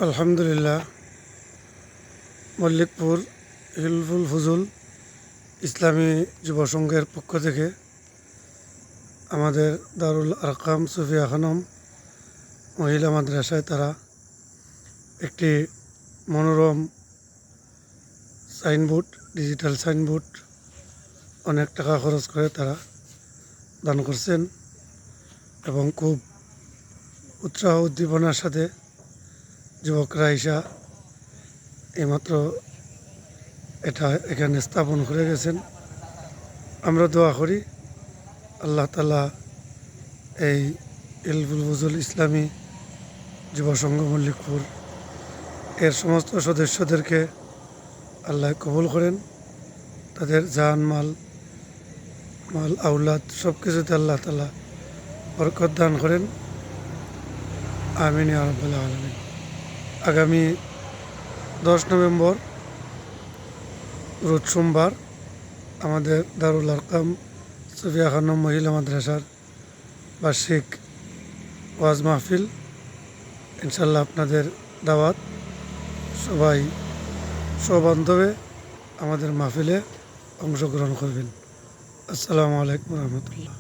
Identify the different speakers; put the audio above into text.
Speaker 1: আলহামদুলিল্লাহ, মল্লিকপুর হিলফুল ফুজুল ইসলামী যুব সংঘের পক্ষ থেকে আমাদের দারুল আরকাম সুফিয়া খানম মহিলা মাদ্রাসায় তারা একটি মনোরম সাইনবোর্ড, ডিজিটাল সাইনবোর্ড অনেক টাকা খরচ করে তারা দান করছেন এবং খুব উৎসাহ উদ্দীপনার সাথে যুবকরা ইসা এইমাত্র এটা এখানে স্থাপন করে গেছেন। আমরা দোয়া করি আল্লাহ তাআলা এই হিলফুল ফুজুল ইসলামী যুব সংঘ মল্লিকপুর এর সমস্ত সদস্যদেরকে আল্লাহ কবুল করেন, তাদের জান মাল আউলাদ সব কিছুতে আল্লাহ তাআলা বরকত দান করেন। আমিন ইয়া রাব্বাল আলামিন। আগামী 10 নভেম্বর রোজ সোমবার আমাদের দারুল আরকাম সুফিয়া খানম মহিলা মাদ্রাসার বার্ষিক ওয়াজ মাহফিল। ইনশাল্লাহ আপনাদের দাওয়াত, সবাই সবান্ধবে আমাদের মাহফিলে অংশগ্রহণ করবেন। আসসালামু আলাইকুম রহমতুল্লাহ।